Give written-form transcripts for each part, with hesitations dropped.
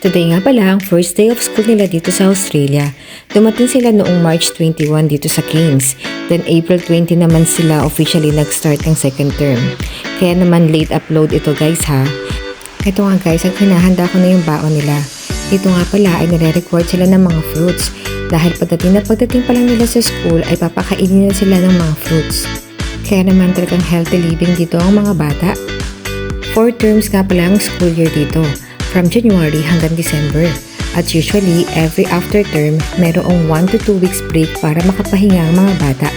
Today nga pala ang first day of school nila dito sa Australia. Dumating sila noong March 21 dito sa Kings. Then April 20 naman sila officially nag-start ng second term. Kaya naman late upload ito guys ha. Ito nga guys, ang hinahanda ko na yung baon nila. Dito nga pala ay nare-record sila ng mga fruits. Dahil pagdating pa lang nila sa school ay papakainin na sila ng mga fruits. Kaya naman talagang healthy living dito ang mga bata. 4 terms nga pala ang school year dito. From January hanggang December. At usually, every after term, merong 1 to 2 weeks break para makapahinga ang mga bata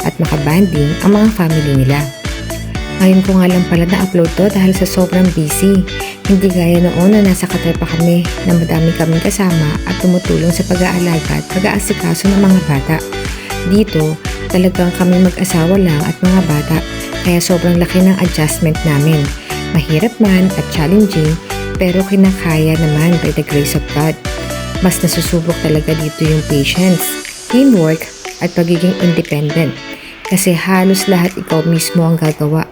at makabanding ang mga family nila. Ngayon ko nga lang pala na-upload to dahil sa sobrang busy. Hindi gaya noon na nasa Qatar pa kami na madami kaming kasama at tumutulong sa pag-aalaga at pag-aasikaso ng mga bata. Dito, talagang kami mag-asawa lang at mga bata kaya sobrang laki ng adjustment namin. Mahirap man at challenging pero kinakaya naman by the grace of God. Mas nasusubok talaga dito yung patience, teamwork, at pagiging independent. Kasi halos lahat ikaw mismo ang gagawa.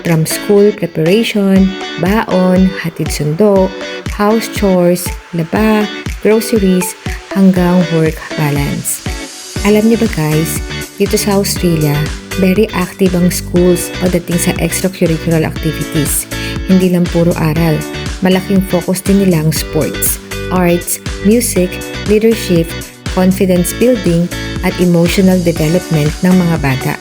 From school preparation, baon, hatid sundo, house chores, laba, groceries, hanggang work balance. Alam niyo ba guys, dito sa Australia, very active ang schools pagdating sa extracurricular activities. Hindi lang puro aral. Malaking focus din nila ang sports, arts, music, leadership, confidence building, at emotional development ng mga bata.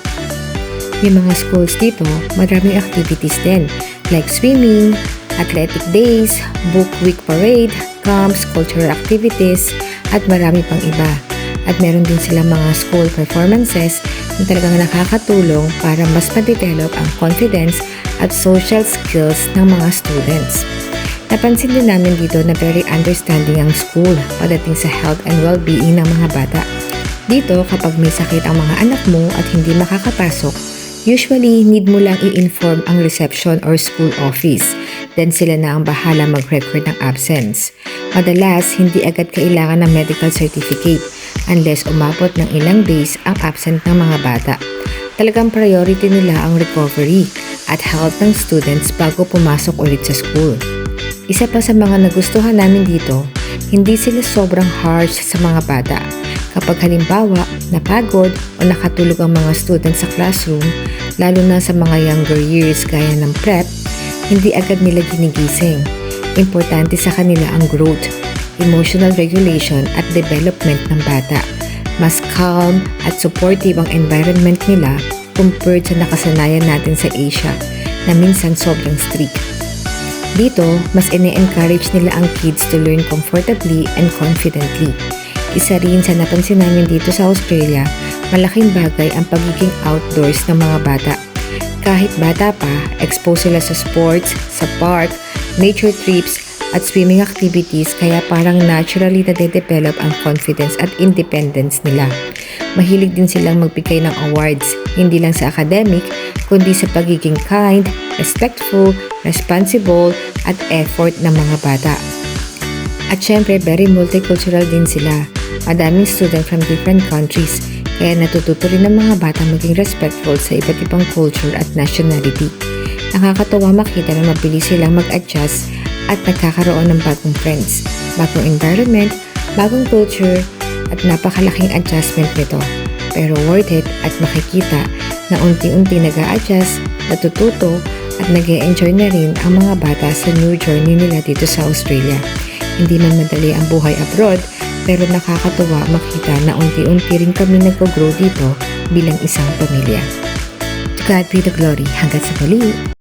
Yung mga schools dito, maraming activities din like swimming, athletic days, book week parade, camps, cultural activities, at marami pang iba. At meron din silang mga school performances na talagang nakakatulong para mas ma-develop ang confidence at social skills ng mga students. Napansin din namin dito na very understanding ang school pagdating sa health and well-being ng mga bata. Dito, kapag may sakit ang mga anak mo at hindi makakapasok, usually need mo lang i-inform ang reception or school office. Then sila na ang bahala mag-record ng absence. Madalas, hindi agad kailangan ng medical certificate unless umabot ng ilang days ang absent ng mga bata. Talagang priority nila ang recovery at health ng students bago pumasok ulit sa school. Isa pa sa mga nagustuhan namin dito, hindi sila sobrang harsh sa mga bata. Kapag halimbawa, napagod o nakatulog ang mga students sa classroom, lalo na sa mga younger years gaya ng prep, hindi agad nila ginigising. Importante sa kanila ang growth, emotional regulation at development ng bata. Mas calm at supportive ang environment nila compared sa nakasanayan natin sa Asia na minsan sobrang strict. Dito, mas ine-encourage nila ang kids to learn comfortably and confidently. Isa rin sa napansin namin dito sa Australia, malaking bagay ang pagiging outdoors ng mga bata. Kahit bata pa, expose sila sa sports, sa park, nature trips, at swimming activities kaya parang naturally nade-develop ang confidence at independence nila. Mahilig din silang magbigay ng awards, hindi lang sa academic, kundi sa pagiging kind, respectful, responsible, at effort ng mga bata. At syempre, very multicultural din sila. Madaming student from different countries, kaya natututo rin ng mga bata maging respectful sa iba't ibang culture at nationality. Nakakatawa makita na mabilis silang mag-adjust at nagkakaroon ng bagong friends, bagong environment, bagong culture, at napakalaking adjustment nito. Pero worth it at makikita na unti-unti nag-a-adjust, natututo, at nag-e-enjoy na rin ang mga bata sa new journey nila dito sa Australia. Hindi man madali ang buhay abroad, pero nakakatuwa makita na unti-unti rin kami nag-grow dito bilang isang pamilya. To God be the glory. Hanggang sa muli!